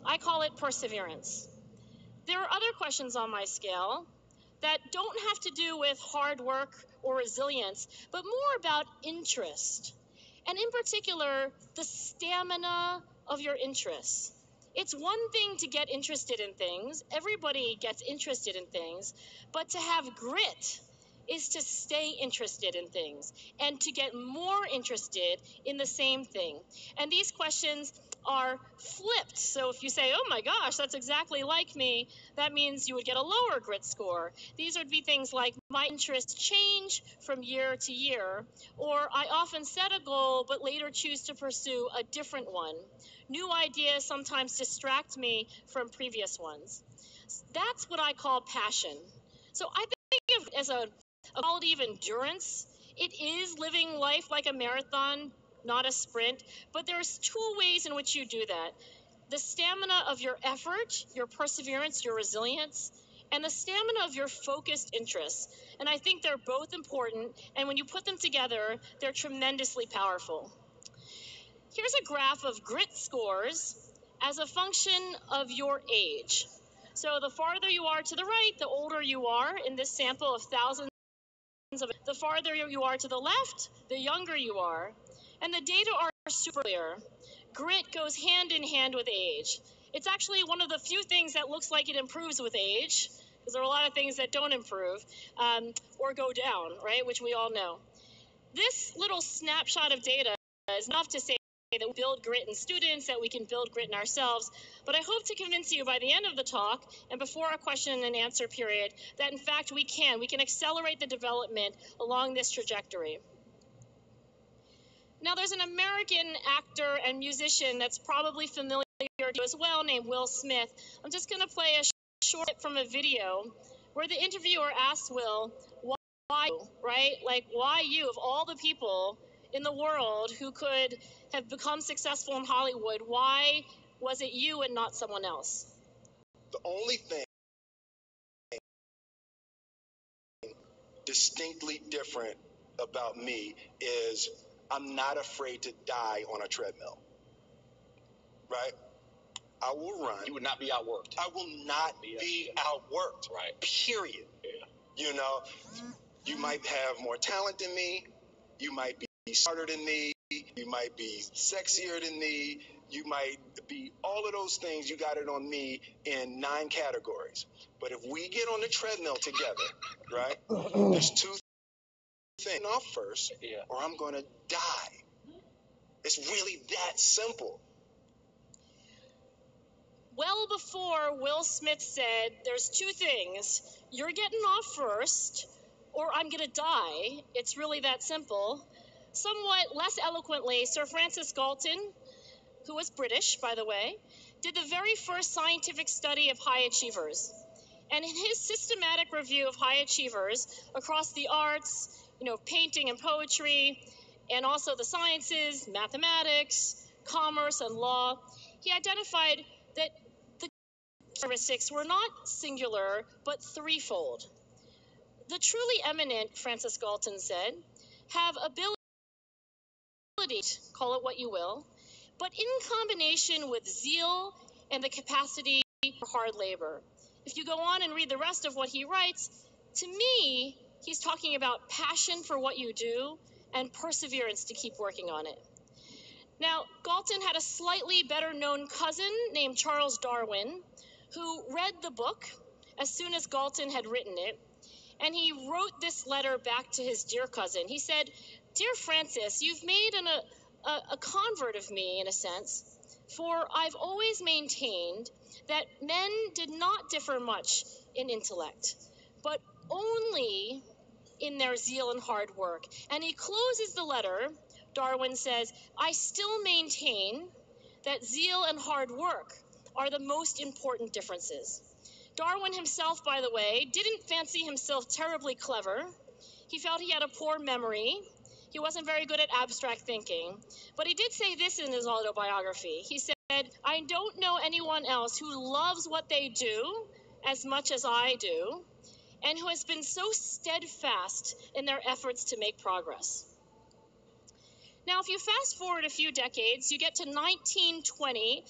I call it perseverance. There are other questions on my scale that don't have to do with hard work or resilience, but more about interest. And in particular, the stamina of your interests. It's one thing to get interested in things. Everybody gets interested in things. But to have grit is to stay interested in things and to get more interested in the same thing. And these questions are flipped. So if you say, oh my gosh, that's exactly like me, that means you would get a lower grit score. These would be things like, my interests change from year to year, or I often set a goal but later choose to pursue a different one. New ideas sometimes distract me from previous ones. That's what I call passion. So I think of it as a quality of endurance. It is living life like a marathon, not a sprint, but there's two ways in which you do that. The stamina of your effort, your perseverance, your resilience, and the stamina of your focused interests. And I think they're both important, and when you put them together, they're tremendously powerful. Here's a graph of grit scores as a function of your age. So the farther you are to the right, the older you are in this sample of thousands of, the farther you are to the left, the younger you are. And the data are super clear. Grit goes hand in hand with age. It's actually one of the few things that looks like it improves with age, because there are a lot of things that don't improve or go down, right, which we all know. This little snapshot of data is enough to say that we build grit in students, that we can build grit in ourselves. But I hope to convince you by the end of the talk and before our question and answer period that in fact we can accelerate the development along this trajectory. Now there's an American actor and musician that's probably familiar to you as well, named Will Smith. I'm just going to play a short clip from a video where the interviewer asked Will, why you, right? Like, why you, of all the people in the world who could have become successful in Hollywood, why was it you and not someone else? The only thing distinctly different about me is I'm not afraid to die on a treadmill, right? I will run. You would not be outworked. I will not be outworked, right? Period. Yeah. You know, you might have more talent than me. You might be smarter than me. You might be sexier than me. You might be all of those things. You got it on me in 9 categories. But if we get on the treadmill together, right, there's 2 things off first, or I'm going to die. It's really that simple. Well before Will Smith said, there's 2 things, you're getting off first, or I'm going to die. It's really that simple. Somewhat less eloquently, Sir Francis Galton, who was British, by the way, did the very first scientific study of high achievers. And in his systematic review of high achievers across the arts, painting and poetry, and also the sciences, mathematics, commerce, and law, he identified that the characteristics were not singular, but threefold. The truly eminent, Francis Galton said, have ability, call it what you will, but in combination with zeal and the capacity for hard labor. If you go on and read the rest of what he writes, to me, he's talking about passion for what you do and perseverance to keep working on it. Now, Galton had a slightly better known cousin named Charles Darwin, who read the book as soon as Galton had written it, and he wrote this letter back to his dear cousin. He said, "Dear Francis, you've made a convert of me, in a sense, for I've always maintained that men did not differ much in intellect, but only in their zeal and hard work." And he closes the letter. Darwin says, "I still maintain that zeal and hard work are the most important differences." Darwin himself, by the way, didn't fancy himself terribly clever. He felt he had a poor memory. He wasn't very good at abstract thinking. But he did say this in his autobiography. He said, "I don't know anyone else who loves what they do as much as I do, and who has been so steadfast in their efforts to make progress." Now, if you fast forward a few decades, you get to 1920,